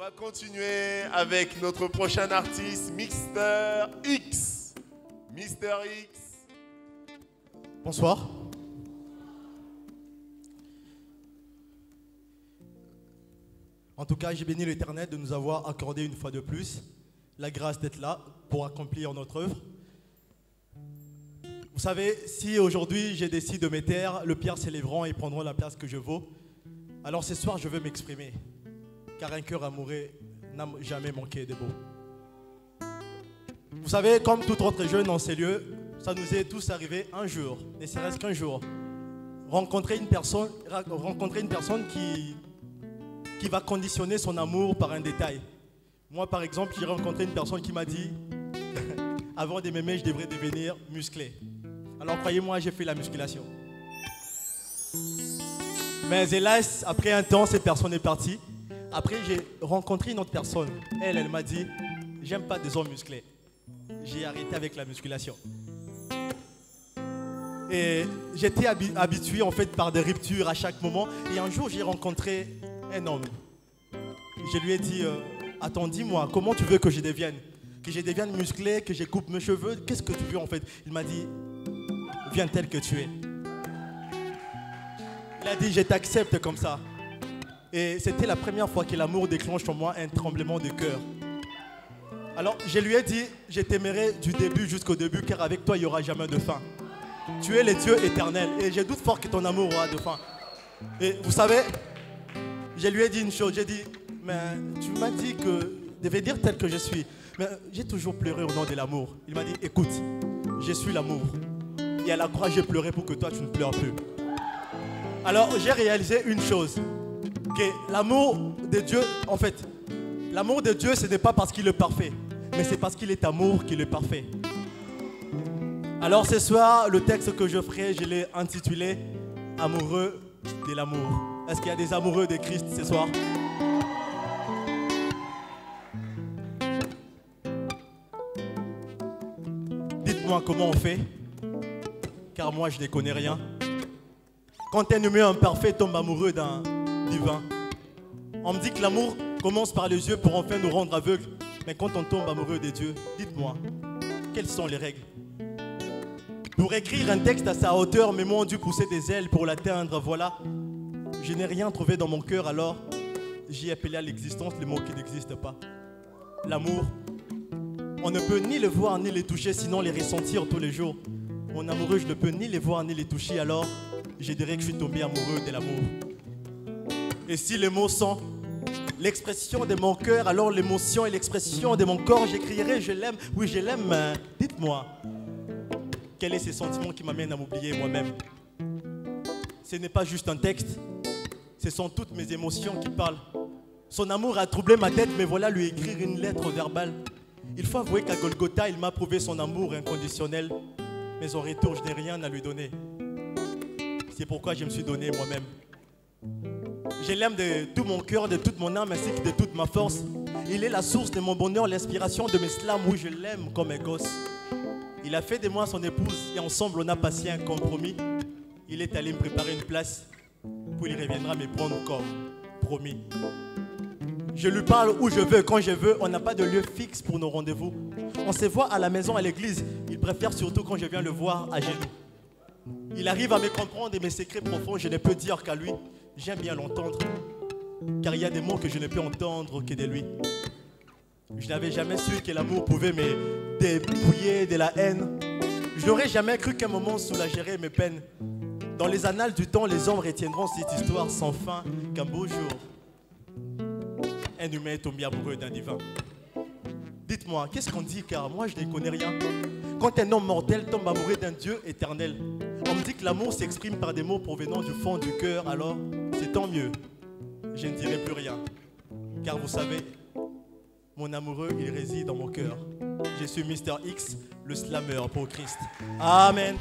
va continuer avec notre prochain artiste, Mr X. Mr X. Bonsoir. En tout cas, j'ai béni l'Éternel de nous avoir accordé une fois de plus la grâce d'être là pour accomplir notre œuvre. Vous savez, si aujourd'hui j'ai décidé de me taire, le pire s'élèveront et prendront la place que je vaux. Alors ce soir, je veux m'exprimer, car un cœur amoureux n'a jamais manqué de beau. Vous savez, comme tout autre jeune en ces lieux, ça nous est tous arrivé un jour, ne serait-ce qu'un jour, rencontrer une personne qui va conditionner son amour par un détail. Moi, par exemple, j'ai rencontré une personne qui m'a dit « Avant de m'aimer, je devrais devenir musclé. » Alors, croyez-moi, j'ai fait la musculation. Mais hélas, après un temps, cette personne est partie. Après, j'ai rencontré une autre personne. Elle m'a dit « J'aime pas des hommes musclés. » J'ai arrêté avec la musculation. Et j'étais habitué en fait par des ruptures à chaque moment. Et un jour, j'ai rencontré un homme. Je lui ai dit attends, dis-moi, comment tu veux que je devienne? Que je devienne musclé, que je coupe mes cheveux? Qu'est-ce que tu veux en fait? Il m'a dit viens tel que tu es. Il a dit je t'accepte comme ça. Et c'était la première fois que l'amour déclenche en moi un tremblement de cœur. Alors je lui ai dit je t'aimerai du début jusqu'au début, car avec toi il n'y aura jamais de fin. Tu es le Dieu éternel et je doute fort que ton amour aura de fin. Et vous savez, je lui ai dit une chose, j'ai dit mais tu m'as dit que je devais dire tel que je suis. Mais j'ai toujours pleuré au nom de l'amour. Il m'a dit écoute, je suis l'amour. Et à la croix j'ai pleuré pour que toi tu ne pleures plus. Alors j'ai réalisé une chose, que l'amour de Dieu, en fait, l'amour de Dieu ce n'est pas parce qu'il est parfait, mais c'est parce qu'il est amour qu'il est parfait. Alors ce soir, le texte que je ferai, je l'ai intitulé « Amoureux de l'amour ». Est-ce qu'il y a des amoureux de Christ ce soir? Dites-moi comment on fait, car moi je ne connais rien. Quand un humain imparfait tombe amoureux d'un divin, on me dit que l'amour commence par les yeux pour enfin nous rendre aveugles. Mais quand on tombe amoureux de Dieu, dites-moi, quelles sont les règles? Pour écrire un texte à sa hauteur, mes mots ont dû pousser des ailes pour l'atteindre, voilà. Je n'ai rien trouvé dans mon cœur, alors j'ai appelé à l'existence les mots qui n'existent pas. L'amour, on ne peut ni le voir ni le toucher, sinon les ressentir tous les jours. Mon amoureux, je ne peux ni les voir ni les toucher, alors je dirais que je suis tombé amoureux de l'amour. Et si les mots sont l'expression de mon cœur, alors l'émotion et l'expression de mon corps, j'écrirai je l'aime, oui je l'aime, dites-moi. Quel est ce sentiment qui m'amène à m'oublier moi-même? Ce n'est pas juste un texte, ce sont toutes mes émotions qui parlent. Son amour a troublé ma tête, mais voilà lui écrire une lettre verbale. Il faut avouer qu'à Golgotha, il m'a prouvé son amour inconditionnel, mais en retour, je n'ai rien à lui donner. C'est pourquoi je me suis donné moi-même. Je l'aime de tout mon cœur, de toute mon âme, ainsi que de toute ma force. Il est la source de mon bonheur, l'inspiration de mes slams, oui, je l'aime comme un gosse. Il a fait de moi son épouse et ensemble on a passé un compromis. Il est allé me préparer une place, puis il reviendra me prendre comme promis. Je lui parle où je veux, quand je veux, on n'a pas de lieu fixe pour nos rendez-vous. On se voit à la maison, à l'église, il préfère surtout quand je viens le voir à genoux. Il arrive à me comprendre et mes secrets profonds, je ne peux dire qu'à lui, j'aime bien l'entendre, car il y a des mots que je ne peux entendre que de lui. Je n'avais jamais su que l'amour pouvait me dépouiller de la haine. Je n'aurais jamais cru qu'un moment soulagerait mes peines. Dans les annales du temps, les hommes retiendront cette histoire sans fin, qu'un beau jour, un humain est tombé amoureux d'un divin. Dites-moi, qu'est-ce qu'on dit, car moi je ne connais rien. Quand un homme mortel tombe amoureux d'un Dieu éternel, on me dit que l'amour s'exprime par des mots provenant du fond du cœur, alors c'est tant mieux. Je ne dirai plus rien, car vous savez, mon amoureux, il réside dans mon cœur. Je suis Mr X, le slammer pour Christ. Amen.